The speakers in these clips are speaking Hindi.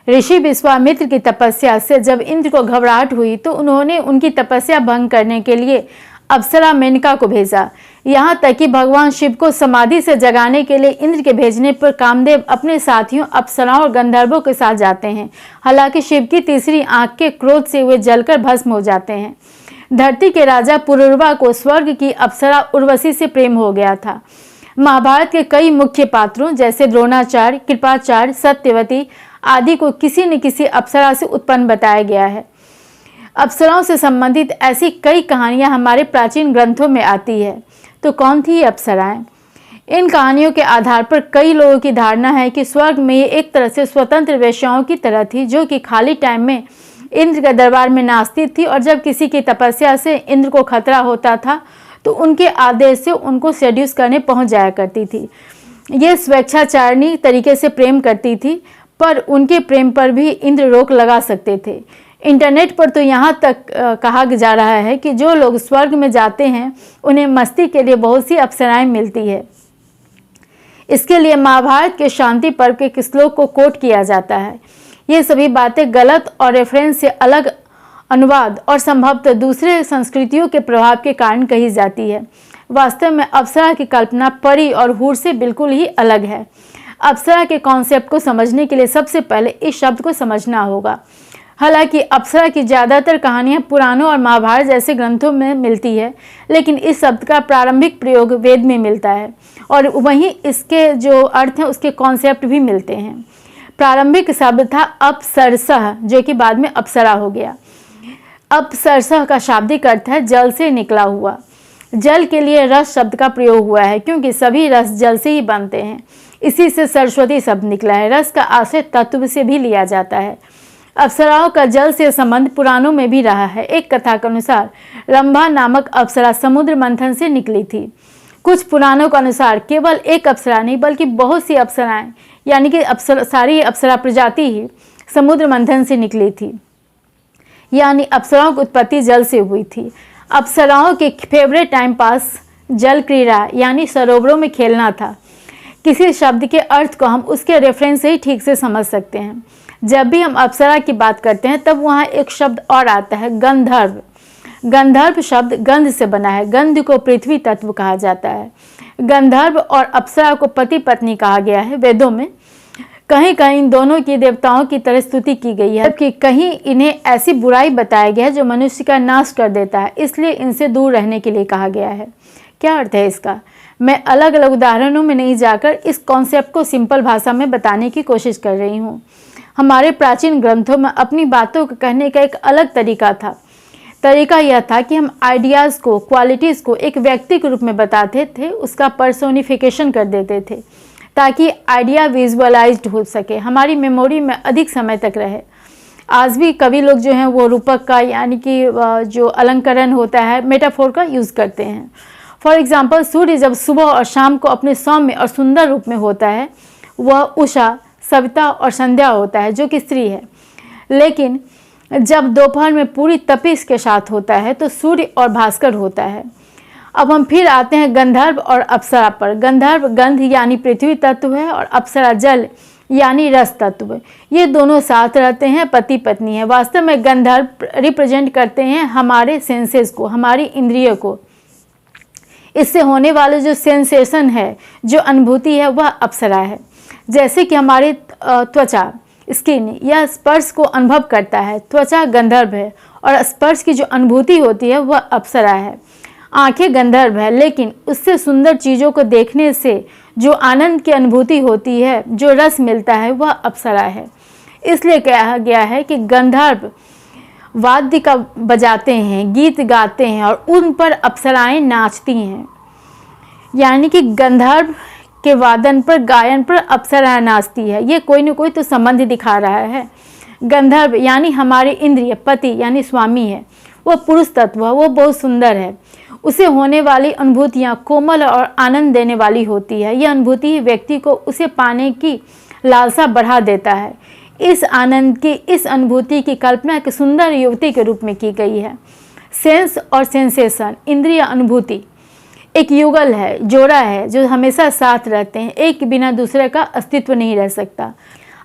ऋषि विश्वामित्र की तपस्या से जब इंद्र को घबराहट हुई तो उन्होंने उनकी तपस्या भंग करने के लिए अप्सरा मेनका को भेजा। यहाँ तक कि भगवान शिव को समाधि से जगाने के लिए इंद्र के भेजने पर कामदेव अपने साथियों अप्सराओं और गंधर्वों के साथ जाते हैं। हालांकि शिव की तीसरी आंख के क्रोध से वे जलकर भस्म हो जाते हैं। धरती के राजा पुरुरवा को स्वर्ग की अप्सरा उर्वशी से प्रेम हो गया था। महाभारत के कई मुख्य पात्रों जैसे द्रोणाचार्य, कृपाचार्य, सत्यवती आदि को किसी न किसी अप्सरा से उत्पन्न बताया गया है। अप्सराओं से संबंधित ऐसी कई कहानियां हमारे प्राचीन ग्रंथों में आती है। तो कौन थी ये अप्सराएं? इन कहानियों के आधार पर कई लोगों की धारणा है कि स्वर्ग में ये एक तरह से स्वतंत्र वेश्याओं की तरह थी, जो कि खाली टाइम में इंद्र के दरबार में नाचती थी और जब किसी की तपस्या से इंद्र को खतरा होता था तो उनके आदेश से उनको सेड्यूस करने पहुंच जाया करती थी। ये स्वेच्छाचारिणी तरीके से प्रेम करती थी, पर उनके प्रेम पर भी इंद्र रोक लगा सकते थे। इंटरनेट पर तो यहाँ तक कहा जा रहा है कि जो लोग स्वर्ग में जाते हैं उन्हें मस्ती के लिए बहुत सी अप्सराएं मिलती है। इसके लिए महाभारत के शांति पर्व के श्लोक को कोट किया जाता है। ये सभी बातें गलत और रेफरेंस से अलग अनुवाद और संभवतः दूसरे संस्कृतियों के प्रभाव के कारण कही जाती है। वास्तव में अप्सरा की कल्पना परी और हूर से बिल्कुल ही अलग है। अप्सरा के कॉन्सेप्ट को समझने के लिए सबसे पहले इस शब्द को समझना होगा। हालांकि अप्सरा की ज़्यादातर कहानियाँ पुराणों और महाभारत जैसे ग्रंथों में मिलती है, लेकिन इस शब्द का प्रारंभिक प्रयोग वेद में मिलता है और वहीं इसके जो अर्थ हैं उसके कॉन्सेप्ट भी मिलते हैं। प्रारंभिक शब्द था अपसरसह, जो कि बाद में अप्सरा हो गया। अपसरसह का शाब्दिक अर्थ है जल से निकला हुआ। जल के लिए रस शब्द का प्रयोग हुआ है क्योंकि सभी रस जल से ही बनते हैं। इसी से सरस्वती शब्द निकला है। रस का आश्रय तत्व से भी लिया जाता है। अप्सराओं का जल से संबंध पुराणों में भी रहा है। एक कथा के अनुसार रंभा नामक अप्सरा समुद्र मंथन से निकली थी। कुछ पुराणों के अनुसार केवल एक अप्सरा नहीं बल्कि बहुत सी अप्सराएं, यानी कि सारी अप्सरा प्रजाति ही समुद्र मंथन से निकली थी। यानी अप्सराओं की उत्पत्ति जल से हुई थी। अप्सराओं के फेवरेट टाइम पास जल क्रीड़ा यानी सरोवरों में खेलना था। किसी शब्द के अर्थ को हम उसके रेफरेंस से ही ठीक से समझ सकते हैं। जब भी हम अप्सरा की बात करते हैं तब वहाँ एक शब्द और आता है, गंधर्व। गंधर्व शब्द गंध से बना है। गंध को पृथ्वी तत्व कहा जाता है। गंधर्व और अप्सरा को पति पत्नी कहा गया है। वेदों में कहीं कहीं इन दोनों की देवताओं की तरह स्तुति की गई है, जबकि कहीं इन्हें ऐसी बुराई बताया गया है जो मनुष्य का नाश कर देता है, इसलिए इनसे दूर रहने के लिए कहा गया है। क्या अर्थ है इसका? मैं अलग अलग उदाहरणों में नहीं जाकर इस कॉन्सेप्ट को सिंपल भाषा में बताने की कोशिश कर रही हूँ। हमारे प्राचीन ग्रंथों में अपनी बातों को कहने का एक अलग तरीका था। तरीका यह था कि हम आइडियाज़ को, क्वालिटीज़ को एक व्यक्ति के रूप में बताते थे, उसका पर्सोनिफिकेशन कर देते थे ताकि आइडिया विजुअलाइज्ड हो सके, हमारी मेमोरी में अधिक समय तक रहे। आज भी कवि लोग जो हैं वो रूपक का यानी कि जो अलंकरण होता है, मेटाफोर का यूज़ करते हैं। फॉर एग्जाम्पल, सूर्य जब सुबह और शाम को अपने सौम्य और सुंदर रूप में होता है वह उषा, सविता और संध्या होता है जो कि स्त्री है। लेकिन जब दोपहर में पूरी तपिश के साथ होता है तो सूर्य और भास्कर होता है। अब हम फिर आते हैं गंधर्व और अप्सरा पर। गंधर्व गंध यानी पृथ्वी तत्व है और अप्सरा जल यानी रस तत्व। ये दोनों साथ रहते हैं, पति पत्नी है। वास्तव में गंधर्व रिप्रेजेंट करते हैं हमारे सेंसेस को, हमारी इंद्रियों को। इससे होने वाले जो सेंसेशन है, जो अनुभूति है, वह अप्सरा है। जैसे कि हमारी त्वचा, स्किन, यह स्पर्श को अनुभव करता है। त्वचा गंधर्व है और स्पर्श की जो अनुभूति होती है वह अप्सरा है। आंखें गंधर्व है, लेकिन उससे सुंदर चीज़ों को देखने से जो आनंद की अनुभूति होती है, जो रस मिलता है, वह अप्सरा है। इसलिए कहा गया है कि गंधर्व वाद्य का बजाते हैं, गीत गाते हैं और उन पर अप्सराएं नाचती हैं। यानी कि गंधर्व के वादन पर, गायन पर अप्सरा नाचती है। ये कोई न कोई तो संबंध दिखा रहा है। गंधर्व यानी हमारे इंद्रिय, पति यानी स्वामी है, वह पुरुष तत्व है, वो बहुत सुंदर है। उसे होने वाली अनुभूतियाँ कोमल और आनंद देने वाली होती है। यह अनुभूति व्यक्ति को उसे पाने की लालसा बढ़ा देता है। इस आनंद की, इस अनुभूति की कल्पना एक सुंदर युवती के रूप में की गई है। सेंस और सेंसेशन, इंद्रिय अनुभूति एक युगल है, जोड़ा है जो हमेशा साथ रहते हैं। एक के बिना दूसरे का अस्तित्व नहीं रह सकता।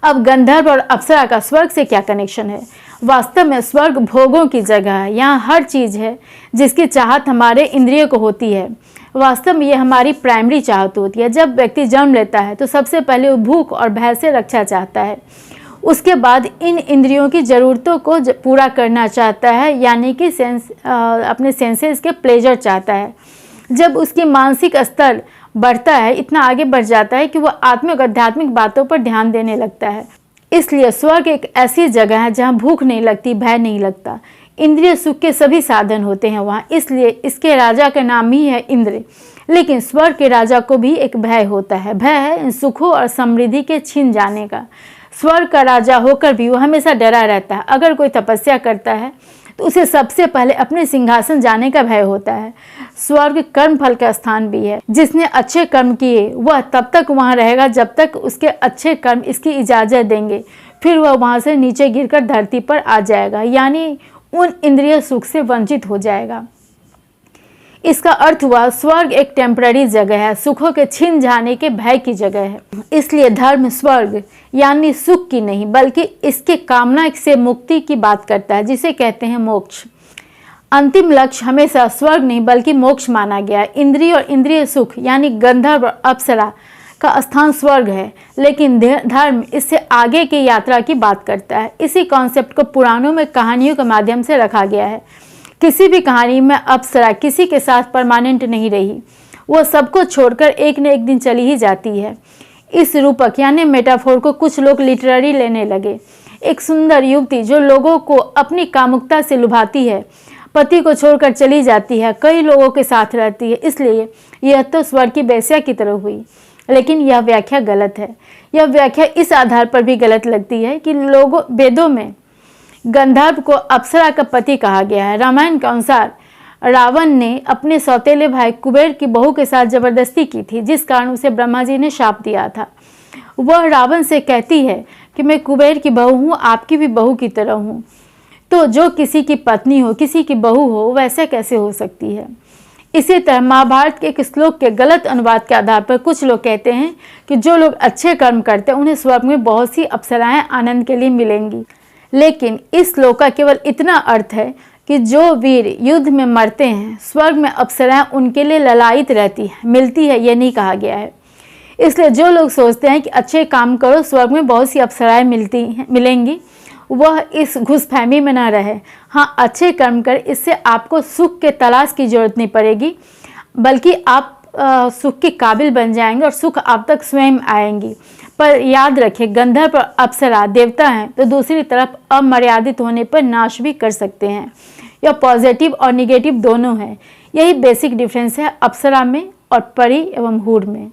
अब गंधर्व और अप्सरा का स्वर्ग से क्या कनेक्शन है? वास्तव में स्वर्ग भोगों की जगह है। यहाँ हर चीज़ है जिसकी चाहत हमारे इंद्रियों को होती है। वास्तव में ये हमारी प्राइमरी चाहत होती है। जब व्यक्ति जन्म लेता है तो सबसे पहले वो भूख और भय से रक्षा चाहता है, उसके बाद इन इंद्रियों की ज़रूरतों को पूरा करना चाहता है, यानी कि अपने सेंसेस के प्लेजर चाहता है। जब उसकी मानसिक स्तर बढ़ता है, इतना आगे बढ़ जाता है कि वह आत्मिक आध्यात्मिक बातों पर ध्यान देने लगता है। इसलिए स्वर्ग एक ऐसी जगह है जहाँ भूख नहीं लगती, भय नहीं लगता, इंद्रिय सुख के सभी साधन होते हैं वहाँ। इसलिए इसके राजा का नाम ही है इंद्र। लेकिन स्वर्ग के राजा को भी एक भय होता है। भय है इन सुखों और समृद्धि के छीन जाने का। स्वर्ग का राजा होकर भी वो हमेशा डरा रहता है। अगर कोई तपस्या करता है तो उसे सबसे पहले अपने सिंहासन जाने का भय होता है। स्वर्ग कर्म फल का स्थान भी है। जिसने अच्छे कर्म किए वह तब तक वहाँ रहेगा जब तक उसके अच्छे कर्म इसकी इजाज़त देंगे, फिर वह वहाँ से नीचे गिरकर धरती पर आ जाएगा, यानी उन इंद्रिय सुख से वंचित हो जाएगा। इसका अर्थ हुआ स्वर्ग एक टेम्पररी जगह है, सुखों के छिन जाने के भय की जगह है। इसलिए धर्म स्वर्ग यानी सुख की नहीं बल्कि इसके कामना से मुक्ति की बात करता है, जिसे कहते हैं मोक्ष। अंतिम लक्ष्य हमेशा स्वर्ग नहीं बल्कि मोक्ष माना गया है। इंद्रिय और इंद्रिय सुख यानी गंधर्व और अप्सरा का स्थान स्वर्ग है, लेकिन धर्म इससे आगे की यात्रा की बात करता है। इसी कॉन्सेप्ट को पुराणों में कहानियों के माध्यम से रखा गया है। किसी भी कहानी में अप्सरा किसी के साथ परमानेंट नहीं रही, वो सबको छोड़कर एक न एक दिन चली ही जाती है। इस रूपक यानी मेटाफोर को कुछ लोग लिटरेरी लेने लगे। एक सुंदर युवती जो लोगों को अपनी कामुकता से लुभाती है, पति को छोड़कर चली जाती है, कई लोगों के साथ रहती है, इसलिए यह तो स्वर्ग की वेश्या की तरह हुई। लेकिन यह व्याख्या गलत है। यह व्याख्या इस आधार पर भी गलत लगती है कि वेदों में गंधर्व को अप्सरा का पति कहा गया है। रामायण के अनुसार रावण ने अपने सौतेले भाई कुबेर की बहू के साथ जबरदस्ती की थी, जिस कारण उसे ब्रह्मा जी ने शाप दिया था। वह रावण से कहती है कि मैं कुबेर की बहू हूँ, आपकी भी बहू की तरह हूँ। तो जो किसी की पत्नी हो, किसी की बहू हो, वैसे कैसे हो सकती है? इसी तरह महाभारत के एक श्लोक के गलत अनुवाद के आधार पर कुछ लोग कहते हैं कि जो लोग अच्छे कर्म करते हैं उन्हें स्वर्ग में बहुत सी अप्सराएं आनंद के लिए मिलेंगी। लेकिन इस श्लोक का केवल इतना अर्थ है कि जो वीर युद्ध में मरते हैं स्वर्ग में अप्सराएं उनके लिए ललायित रहती है, मिलती है, यह नहीं कहा गया है। इसलिए जो लोग सोचते हैं कि अच्छे काम करो स्वर्ग में बहुत सी अप्सराएं मिलेंगी, वह इस घुसफहमी में न रहे। हाँ, अच्छे कर्म कर, इससे आपको सुख के तलाश की जरूरत नहीं पड़ेगी, बल्कि आप सुख के काबिल बन जाएंगे और सुख आप तक स्वयं आएंगी। पर याद रखें, गंधर्व और अप्सरा देवता हैं तो दूसरी तरफ अमर्यादित होने पर नाश भी कर सकते हैं। यह पॉजिटिव और निगेटिव दोनों हैं। यही बेसिक डिफरेंस है अप्सरा में और परी एवं हूर में।